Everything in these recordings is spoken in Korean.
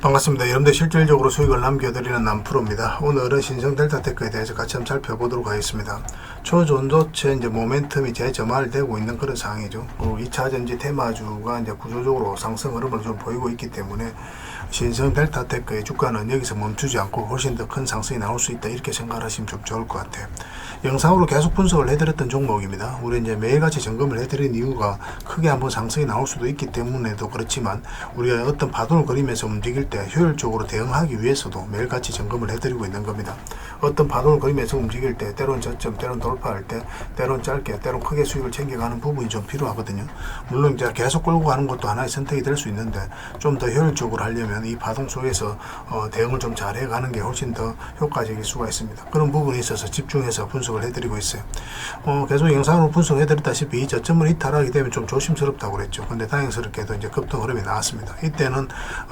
반갑습니다. 여러분들 실질적으로 수익을 남겨드리는 남프로입니다. 오늘은 신성 델타테크에 대해서 같이 한번 살펴보도록 하겠습니다. 초전도체 이제 모멘텀이 재점화되고 있는 그런 상황이죠. 2차전지 테마주가 이제 구조적으로 상승 흐름을 좀 보이고 있기 때문에 신성 델타테크의 주가는 여기서 멈추지 않고 훨씬 더 큰 상승이 나올 수 있다, 이렇게 생각하시면 좀 좋을 것 같아요. 영상으로 계속 분석을 해드렸던 종목입니다. 우리 이제 매일같이 점검을 해드린 이유가 크게 한번 상승이 나올 수도 있기 때문에도 그렇지만, 우리가 어떤 파동을 그리면서 움직일 때 효율적으로 대응하기 위해서도 매일같이 점검을 해드리고 있는 겁니다. 어떤 파동을 그리면서 움직일 때 때론 저점, 때론 돌파할 때, 때론 짧게, 때론 크게 수익을 챙겨가는 부분이 좀 필요하거든요. 물론 이제 계속 끌고 가는 것도 하나의 선택이 될 수 있는데, 좀 더 효율적으로 하려면 이 파동 속에서 대응을 좀 잘 해가는 게 훨씬 더 효과적일 수가 있습니다. 그런 부분에 있어서 집중해서 분석을 해드리고 있어요. 계속 영상으로 분석해드렸다시피 이 저점을 이탈하게 되면 좀 조심스럽다고 그랬죠. 근데 다행스럽게도 이제 급등 흐름이 나왔습니다. 이때는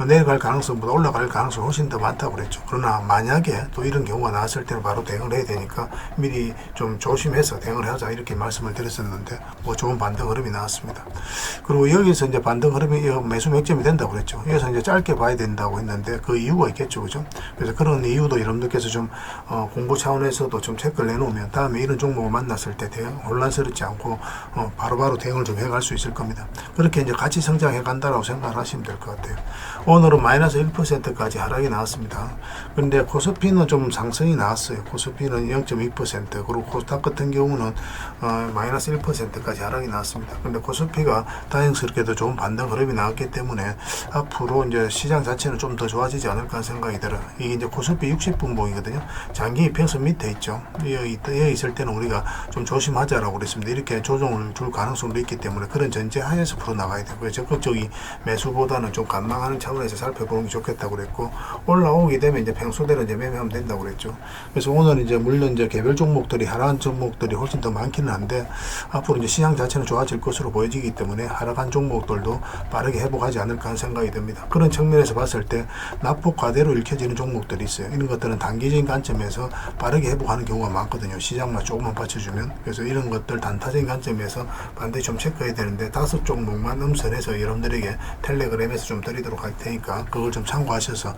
내려갈 가능성보다 올라갈 가능성이 훨씬 더 많다고 그랬죠. 그러나 만약에 또 이런 경우가 나왔을 때는 바로 대응을 해야 되니까 미리 좀 조심해서 대응을 하자, 이렇게 말씀을 드렸었는데 좋은 반등 흐름이 나왔습니다. 그리고 여기서 이제 반등 흐름이 매수 맥점이 된다고 그랬죠. 여기서 이제 짧게 봐야 된다고 했는데 그 이유가 있겠죠, 그죠? 그래서 그런 이유도 여러분들께서 좀 공부 차원에서도 좀 체크를 내놓으면 다음에 이런 종목을 만났을 때 대응 혼란스럽지 않고 바로바로 대응을 좀 해갈 수 있을 겁니다. 그렇게 이제 같이 성장해 간다라고 생각을 하시면 될 것 같아요. 오늘은 마이너스 1%까지 하락이 나왔습니다. 근데 코스피는 좀 상승이 나왔어요. 코스피는 0.2%, 그리고 코스닥 같은 경우는 마이너스 1%까지 하락이 나왔습니다. 근데 코스피가 다행스럽게도 좋은 반등 흐름이 나왔기 때문에 앞으로 이제 시장 자체는 좀 더 좋아지지 않을까 하는 생각이 들어요. 이게 이제 코스피 60분봉이거든요. 장기 이평선 밑에 있죠. 여기 있을 때는 우리가 좀 조심하자라고 그랬습니다. 이렇게 조정을 줄 가능성도 있기 때문에 그런 전제 하에서 풀어나가야 되고요. 적극적인 매수보다는 좀 관망하는 차원에서 살펴보는 게 좋겠다고 그랬고, 올라오게 되면 이제 평소대로 이제 매매하면 된다고 그랬죠. 그래서 오늘 이제 물론 이제 개별 종목들이 하락한 종목들이 훨씬 더 많기는 한데, 앞으로 이제 시장 자체는 좋아질 것으로 보여지기 때문에 하락한 종목들도 빠르게 회복하지 않을까 하는 생각이 듭니다. 그런 측면에서 봤을 때 낙폭 과대로 읽혀지는 종목들이 있어요. 이런 것들은 단기적인 관점에서 빠르게 회복하는 경우가 많거든요. 시장만 조금만 받쳐주면. 그래서 이런 것들 단타적인 관점에서 반드시 좀 체크해야 되는데, 5종목만 음선해서 여러분들에게 텔레그램에서 좀 드리도록 할 테니까 그걸 좀 참고하셔서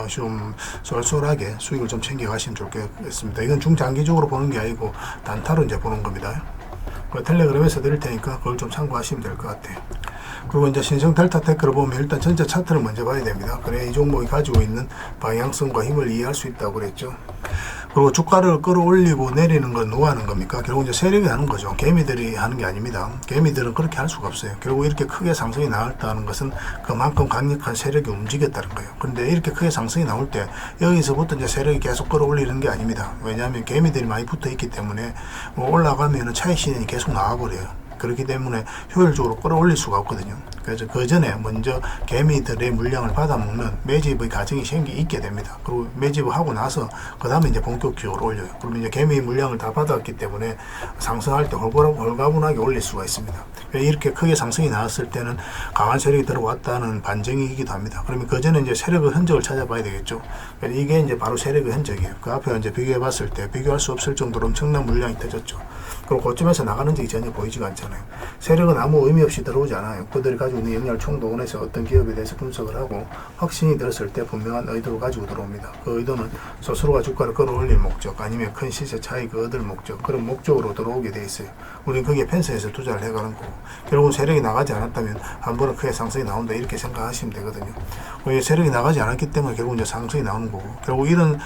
좀 쏠쏠하게 수익을 좀 챙겨가시면 좋겠습니다. 이건 중장기적으로 보는 게 아니고 단타로 이제 보는 겁니다. 텔레그램에서 드릴 테니까 그걸 좀 참고하시면 될 것 같아요. 그리고 이제 신성 델타테크를 보면 일단 전체 차트를 먼저 봐야 됩니다. 그래야 이 종목이 가지고 있는 방향성과 힘을 이해할 수 있다고 그랬죠. 그리고 주가를 끌어올리고 내리는 건 누가 하는 겁니까? 결국 이제 세력이 하는 거죠. 개미들이 하는 게 아닙니다. 개미들은 그렇게 할 수가 없어요. 결국 이렇게 크게 상승이 나왔다는 것은 그만큼 강력한 세력이 움직였다는 거예요. 그런데 이렇게 크게 상승이 나올 때 여기서부터 이제 세력이 계속 끌어올리는 게 아닙니다. 왜냐하면 개미들이 많이 붙어 있기 때문에 올라가면 차익 실현이 계속 나와버려요. 그렇기 때문에 효율적으로 끌어올릴 수가 없거든요. 그래서 그 전에 먼저 개미들의 물량을 받아먹는 매집의 과정이 있게 됩니다. 그리고 매집을 하고 나서 그 다음에 이제 본격적으로 올려요. 그러면 이제 개미 물량을 다 받았기 때문에 상승할 때 홀가분하게 올릴 수가 있습니다. 이렇게 크게 상승이 나왔을 때는 강한 세력이 들어왔다는 반증이기도 합니다. 그러면 그 전에 이제 세력의 흔적을 찾아봐야 되겠죠. 이게 이제 바로 세력의 흔적이에요. 그 앞에 이제 비교해 봤을 때 비교할 수 없을 정도로 엄청난 물량이 터졌죠. 그리고 그쯤에서 나가는 적이 전혀 보이지가 않잖아요. 세력은 아무 의미 없이 들어오지 않아요. 그들이 가지고 있는 역량을 총동원해서 어떤 기업에 대해서 분석을 하고 확신이 들었을 때 분명한 의도를 가지고 들어옵니다. 그 의도는 스스로가 주가를 끌어올릴 목적, 아니면 큰 시세 차익을 얻을 목적, 그런 목적으로 들어오게 돼 있어요. 우리는 거기에 펜스에서 투자를 해가는 거고, 결국은 세력이 나가지 않았다면 한 번은 크게 상승이 나온다, 이렇게 생각하시면 되거든요. 세력이 나가지 않았기 때문에 결국 이제 상승이 나오는 거고, 결국 이런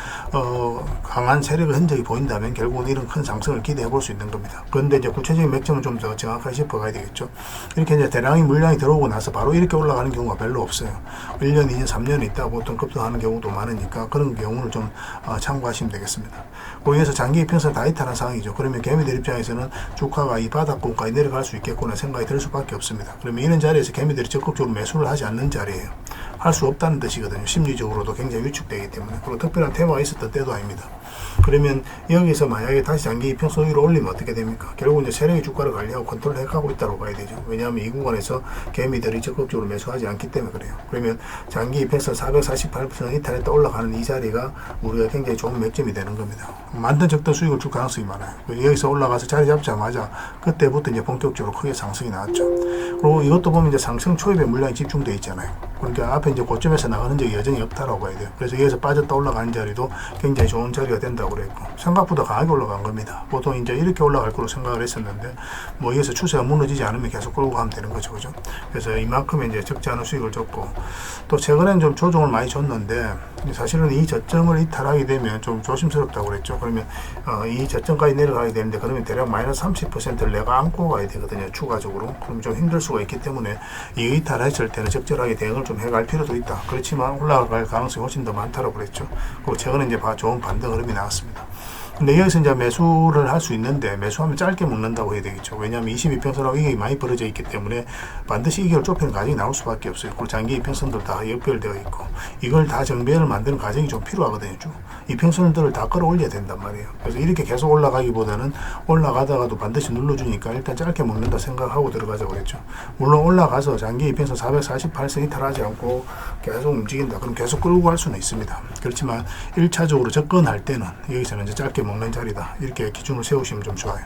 강한 세력의 흔적이 보인다면 결국은 이런 큰 상승을 기대해 볼 수 있는 겁니다. 그런데 이제 구체적인 맥점은 좀 더 정확하게 짚어가야 되겠죠. 이렇게 이제 대량의 물량이 들어오고 나서 바로 이렇게 올라가는 경우가 별로 없어요. 1년, 2년, 3년 있다 보통 급등하는 경우도 많으니까 그런 경우를 좀 참고하시면 되겠습니다. 거기에서 장기 이평선 다 이탈한 상황이죠. 그러면 개미들 입장에서는 주가가 이 바닥권까지 내려갈 수 있겠구나 생각이 들 수밖에 없습니다. 그러면 이런 자리에서 개미들이 적극적으로 매수를 하지 않는 자리예요. 할 수 없다는 뜻이거든요. 심리적으로도 굉장히 위축되기 때문에. 그리고 특별한 테마가 있었던 때도 아닙니다. 그러면 여기서 만약에 다시 장기 이평선 위로 올리면 어떻게 됩니까? 결국 이제 세력이 주가를 관리하고 컨트롤 해가고 있다고 봐야 되죠. 왜냐하면 이 구간에서 개미들이 적극적으로 매수하지 않기 때문에 그래요. 그러면 장기 이평선 448% 이탈했다 올라가는 이 자리가 우리가 굉장히 좋은 맥점이 되는 겁니다. 만든 적도 수익을 줄 가능성이 많아요. 여기서 올라가서 자리 잡자마자 그때부터 이제 본격적으로 크게 상승이 나왔죠. 그리고 이것도 보면 이제 상승 초입에 물량이 집중되어 있잖아요. 그러니까 앞에 이제 고점에서 나가는 적이 여전히 없다라고 봐야 돼요. 그래서 여기서 빠졌다 올라가는 자리도 굉장히 좋은 자리가 된다고 그랬고, 생각보다 강하게 올라간 겁니다. 보통 이제 이렇게 올라갈 거로 생각을 했었는데, 뭐 여기서 추세가 무너지지 않으면 계속 끌고 가면 되는 거죠. 그죠? 그래서 이만큼의 이제 적지 않은 수익을 줬고, 또 최근엔 좀 조정을 많이 줬는데, 사실은 이 저점을 이탈하게 되면 좀 조심스럽다고 그랬죠. 그러면 이 저점까지 내려가게 되는데, 그러면 대략 마이너스 30%를 내가 안고 가야 되거든요. 추가적으로. 그럼 좀 힘들 수가 있기 때문에 이 이탈했을 때는 적절하게 대응을 좀 해갈 필요도 있다. 그렇지만 올라갈 가능성이 훨씬 더 많다고 그랬죠. 그리고 최근에 이제 좋은 반등 흐름이 나왔습니다. 근데 여기서 이제 매수를 할 수 있는데, 매수하면 짧게 먹는다고 해야 되겠죠. 왜냐하면 22평선하고 이격이 많이 벌어져 있기 때문에 반드시 이격을 좁히는 과정이 나올 수밖에 없어요. 그리고 장기 이평선들 다 연결되어 있고, 이걸 다 정배를 만드는 과정이 좀 필요하거든요. 이평선들을 다 끌어올려야 된단 말이에요. 그래서 이렇게 계속 올라가기보다는 올라가다가도 반드시 눌러주니까 일단 짧게 먹는다 생각하고 들어가자고 그랬죠. 물론 올라가서 장기 이평선 448선 이탈하지 않고 계속 움직인다. 그럼 계속 끌고 갈 수는 있습니다. 그렇지만 1차적으로 접근할 때는 여기서는 이제 짧게 먹는 자리다. 이렇게 기준을 세우시면 좀 좋아요.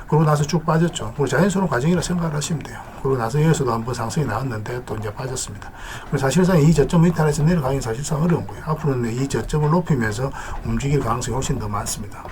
그러고 나서 쭉 빠졌죠. 그리고 자연스러운 과정이라 생각을 하시면 돼요. 그리고 나서 여기서도 한번 상승이 나왔는데 또 이제 빠졌습니다. 그래서 사실상 이 저점 이탈해서 내려가기는 사실상 어려운 거예요. 앞으로는 이 저점을 높이면서 움직일 가능성이 훨씬 더 많습니다.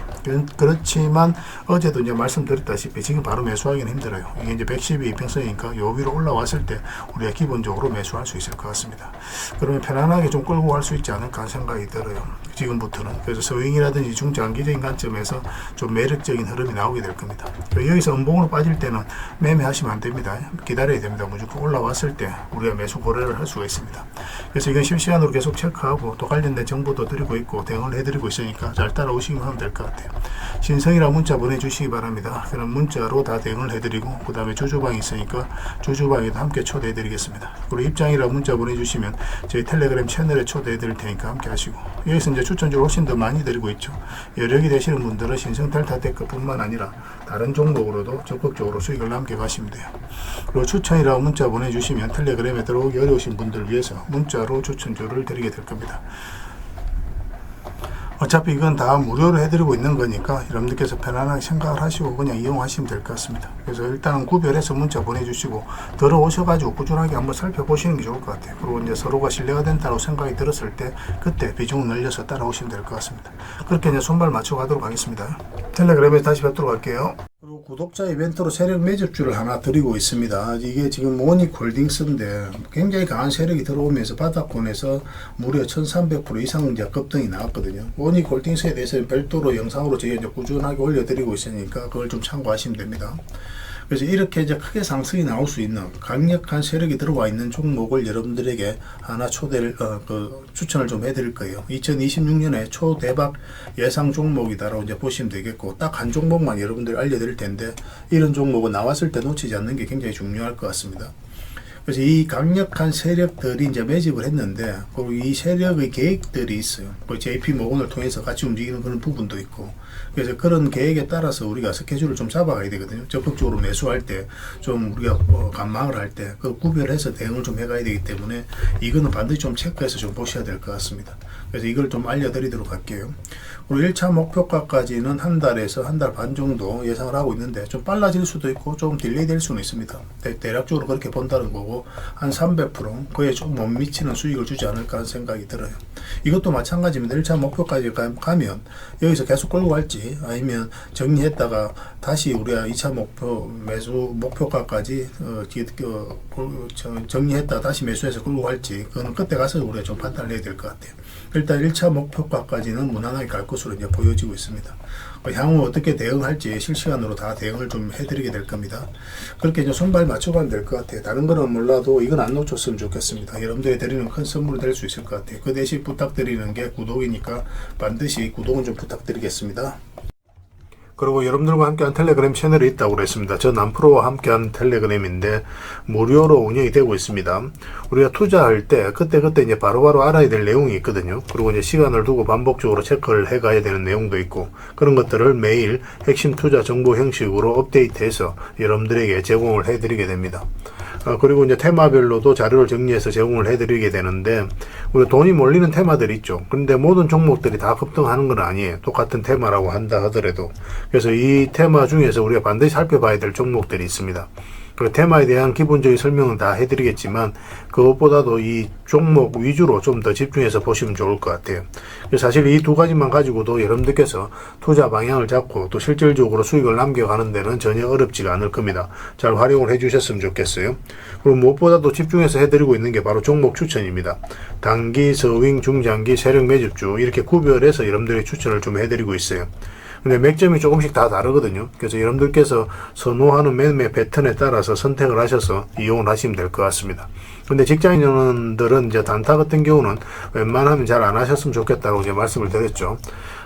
그렇지만 어제도 이제 말씀드렸다시피 지금 바로 매수하기는 힘들어요. 이게 이제 112 이평선이니까 요 위로 올라왔을 때 우리가 기본적으로 매수할 수 있을 것 같습니다. 그러면 편안하게 좀 끌고 갈 수 있지 않을까 생각이 들어요. 지금부터는. 그래서 서윙이라든지 중장기적인 관점에서 좀 매력적인 흐름이 나오게 될 겁니다. 여기서 음봉으로 빠질 때는 매매하시면 안 됩니다. 기다려야 됩니다. 무조건 올라왔을 때 우리가 매수 거래를 할 수가 있습니다. 그래서 이건 실시간으로 계속 체크하고 또 관련된 정보도 드리고 있고 대응을 해드리고 있으니까 잘 따라오시면 하면 될 것 같아요. 신성이라 문자 보내주시기 바랍니다. 그럼 문자로 다 대응을 해드리고, 그 다음에 주주방이 있으니까 주주방에도 함께 초대해드리겠습니다. 그리고 입장이라 문자 보내주시면 저희 텔레그램 채널에 초대해드릴 테니까 함께 하시고, 여기서 이제 추천주를 훨씬 더 많이 드리고 있죠. 여력이 되시는 분들은 신성 델타테크 뿐만 아니라 다른 종목으로도 적극적으로 수익을 남겨가시면 돼요. 그리고 추천이라고 문자 보내주시면 텔레그램에 들어오기 어려우신 분들을 위해서 문자로 추천주를 드리게 될 겁니다. 어차피 이건 다 무료로 해드리고 있는 거니까 여러분들께서 편안하게 생각을 하시고 그냥 이용하시면 될 것 같습니다. 그래서 일단 구별해서 문자 보내주시고 들어오셔가지고 꾸준하게 한번 살펴보시는 게 좋을 것 같아요. 그리고 이제 서로가 신뢰가 된다고 생각이 들었을 때 그때 비중을 늘려서 따라오시면 될 것 같습니다. 그렇게 이제 손발 맞춰가도록 하겠습니다. 텔레그램에 다시 뵙도록 할게요. 그리고 구독자 이벤트로 세력 매집주를 하나 드리고 있습니다. 이게 지금 모닉홀딩스인데 굉장히 강한 세력이 들어오면서 바닥권에서 무려 1300% 이상 이제 급등이 나왔거든요. 모닉홀딩스에 대해서는 별도로 영상으로 저희가 이제 꾸준하게 올려드리고 있으니까 그걸 좀 참고하시면 됩니다. 그래서 이렇게 이제 크게 상승이 나올 수 있는 강력한 세력이 들어와 있는 종목을 여러분들에게 하나 추천을 좀 해드릴 거예요. 2026년에 초대박 예상 종목이다라고 이제 보시면 되겠고, 딱 한 종목만 여러분들 알려드릴 텐데, 이런 종목은 나왔을 때 놓치지 않는 게 굉장히 중요할 것 같습니다. 그래서 이 강력한 세력들이 이제 매집을 했는데, 그리고 이 세력의 계획들이 있어요. JP 모건을 통해서 같이 움직이는 그런 부분도 있고, 그래서 그런 계획에 따라서 우리가 스케줄을 좀 잡아가야 되거든요. 적극적으로 매수할 때, 좀 우리가 관망을 할 때, 그 구별해서 대응을 좀 해가야 되기 때문에, 이거는 반드시 좀 체크해서 좀 보셔야 될 것 같습니다. 그래서 이걸 좀 알려드리도록 할게요. 그리고 1차 목표가까지는 한 달에서 한 달 반 정도 예상을 하고 있는데, 좀 빨라질 수도 있고 좀 딜레이 될 수는 있습니다. 대략적으로 그렇게 본다는 거고, 한 300% 그에 좀 못 미치는 수익을 주지 않을까 하는 생각이 들어요. 이것도 마찬가지입니다. 1차 목표까지 가면 여기서 계속 끌고 갈지, 아니면 정리했다가 다시 우리가 2차 매수 목표가까지 정리했다가 다시 매수해서 끌고 갈지, 그거는 그때 가서 우리가 좀 판단을 해야 될 것 같아요. 일단 1차 목표가까지는 무난하게 갈 것으로 이제 보여지고 있습니다. 향후 어떻게 대응할지 실시간으로 다 대응을 좀 해드리게 될 겁니다. 그렇게 이제 손발 맞춰가면 될 것 같아요. 다른 거는 몰라도 이건 안 놓쳤으면 좋겠습니다. 여러분들이 드리는 큰 선물이 될 수 있을 것 같아요. 그 대신 부탁드리는 게 구독이니까 반드시 구독은 좀 부탁드리겠습니다. 그리고 여러분들과 함께한 텔레그램 채널이 있다고 그랬습니다. 저 남프로와 함께한 텔레그램인데 무료로 운영이 되고 있습니다. 우리가 투자할 때 그때 이제 바로바로 알아야 될 내용이 있거든요. 그리고 이제 시간을 두고 반복적으로 체크를 해 가야 되는 내용도 있고, 그런 것들을 매일 핵심 투자 정보 형식으로 업데이트해서 여러분들에게 제공을 해 드리게 됩니다. 그리고 이제 테마별로도 자료를 정리해서 제공을 해드리게 되는데, 우리 돈이 몰리는 테마들이 있죠. 그런데 모든 종목들이 다 급등하는 건 아니에요. 똑같은 테마라고 한다 하더라도. 그래서 이 테마 중에서 우리가 반드시 살펴봐야 될 종목들이 있습니다. 그 테마에 대한 기본적인 설명은 다 해드리겠지만, 그것보다도 이 종목 위주로 좀 더 집중해서 보시면 좋을 것 같아요. 사실 이 두 가지만 가지고도 여러분들께서 투자 방향을 잡고 또 실질적으로 수익을 남겨가는 데는 전혀 어렵지가 않을 겁니다. 잘 활용을 해주셨으면 좋겠어요. 그리고 무엇보다도 집중해서 해드리고 있는 게 바로 종목 추천입니다. 단기, 서윙, 중장기, 세력 매집주 이렇게 구별해서 여러분들이 추천을 좀 해드리고 있어요. 근데 맥점이 조금씩 다 다르거든요. 그래서 여러분들께서 선호하는 매매 패턴에 따라서 선택을 하셔서 이용을 하시면 될 것 같습니다. 근데 직장인들은 이제 단타 같은 경우는 웬만하면 잘 안 하셨으면 좋겠다고 이제 말씀을 드렸죠.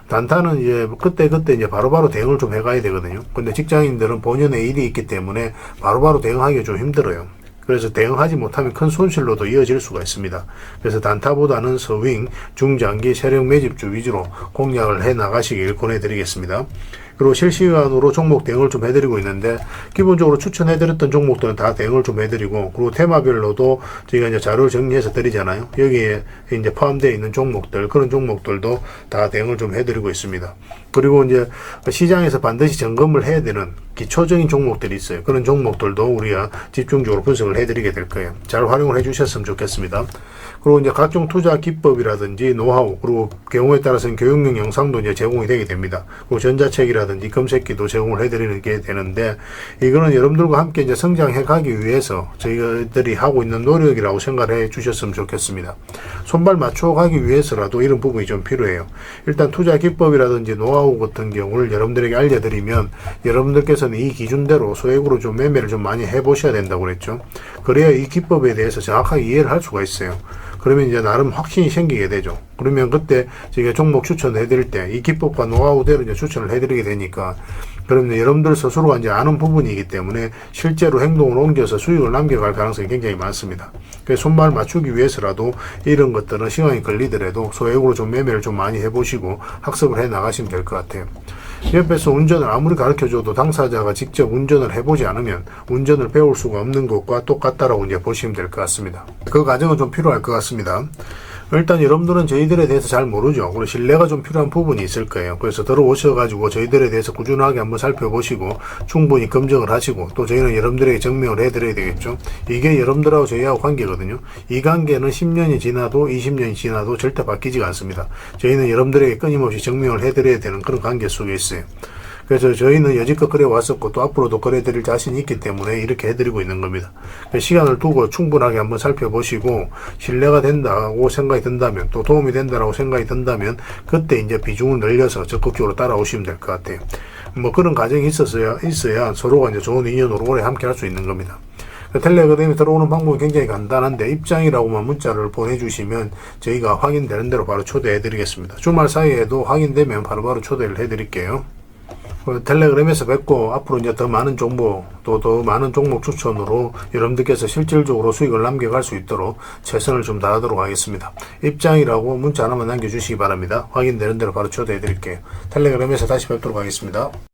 단타는 이제 그때 이제 바로바로 대응을 좀 해가야 되거든요. 근데 직장인들은 본연의 일이 있기 때문에 바로바로 대응하기가 좀 힘들어요. 그래서 대응하지 못하면 큰 손실로도 이어질 수가 있습니다. 그래서 단타보다는 서윙, 중장기, 세력 매집주 위주로 공략을 해 나가시길 권해드리겠습니다. 그리고 실시간으로 종목 대응을 좀 해드리고 있는데, 기본적으로 추천해드렸던 종목들은 다 대응을 좀 해드리고, 그리고 테마별로도 저희가 이제 자료를 정리해서 드리잖아요. 여기에 이제 포함되어 있는 종목들, 그런 종목들도 다 대응을 좀 해드리고 있습니다. 그리고 이제 시장에서 반드시 점검을 해야 되는 기초적인 종목들이 있어요. 그런 종목들도 우리가 집중적으로 분석을 해드리게 될 거예요. 잘 활용을 해주셨으면 좋겠습니다. 그리고 이제 각종 투자 기법이라든지 노하우, 그리고 경우에 따라서는 교육용 영상도 이제 제공이 되게 됩니다. 그리고 전자책이라든지 검색기도 제공을 해드리는 게 되는데, 이거는 여러분들과 함께 이제 성장해 가기 위해서 저희들이 하고 있는 노력이라고 생각해 주셨으면 좋겠습니다. 손발 맞춰 가기 위해서라도 이런 부분이 좀 필요해요. 일단 투자 기법이라든지 노하우 같은 경우를 여러분들에게 알려드리면, 여러분들께서는 이 기준대로 소액으로 좀 매매를 좀 많이 해보셔야 된다고 그랬죠. 그래야 이 기법에 대해서 정확하게 이해를 할 수가 있어요. 그러면 이제 나름 확신이 생기게 되죠. 그러면 그때 저희가 종목 추천을 해드릴 때 이 기법과 노하우대로 이제 추천을 해드리게 되니까, 그러면 여러분들 스스로가 이제 아는 부분이기 때문에 실제로 행동을 옮겨서 수익을 남겨갈 가능성이 굉장히 많습니다. 그래서 손발 맞추기 위해서라도 이런 것들은 시간이 걸리더라도 소액으로 좀 매매를 좀 많이 해보시고 학습을 해 나가시면 될 것 같아요. 옆에서 운전을 아무리 가르쳐줘도 당사자가 직접 운전을 해보지 않으면 운전을 배울 수가 없는 것과 똑같다라고 이제 보시면 될 것 같습니다. 그 과정은 좀 필요할 것 같습니다. 일단 여러분들은 저희들에 대해서 잘 모르죠. 그리고 신뢰가 좀 필요한 부분이 있을 거예요. 그래서 들어오셔가지고 저희들에 대해서 꾸준하게 한번 살펴보시고 충분히 검증을 하시고, 또 저희는 여러분들에게 증명을 해드려야 되겠죠. 이게 여러분들하고 저희하고 관계거든요. 이 관계는 10년이 지나도 20년이 지나도 절대 바뀌지가 않습니다. 저희는 여러분들에게 끊임없이 증명을 해드려야 되는 그런 관계 속에 있어요. 그래서 저희는 여지껏 그래 왔었고 또 앞으로도 그래 드릴 자신이 있기 때문에 이렇게 해드리고 있는 겁니다. 시간을 두고 충분하게 한번 살펴보시고 신뢰가 된다고 생각이 든다면, 또 도움이 된다고 생각이 든다면 그때 이제 비중을 늘려서 적극적으로 따라오시면 될 것 같아요. 뭐 그런 과정이 있어야 서로가 이제 좋은 인연으로 오래 함께 할 수 있는 겁니다. 텔레그램에 들어오는 방법이 굉장히 간단한데, 입장이라고만 문자를 보내주시면 저희가 확인되는 대로 바로 초대해 드리겠습니다. 주말 사이에도 확인되면 바로바로 초대를 해 드릴게요. 텔레그램에서 뵙고, 앞으로 이제 더 많은 정보, 또 더 많은 종목 추천으로 여러분들께서 실질적으로 수익을 남겨갈 수 있도록 최선을 좀 다하도록 하겠습니다. 입장이라고 문자 하나만 남겨주시기 바랍니다. 확인되는 대로 바로 초대해 드릴게요. 텔레그램에서 다시 뵙도록 하겠습니다.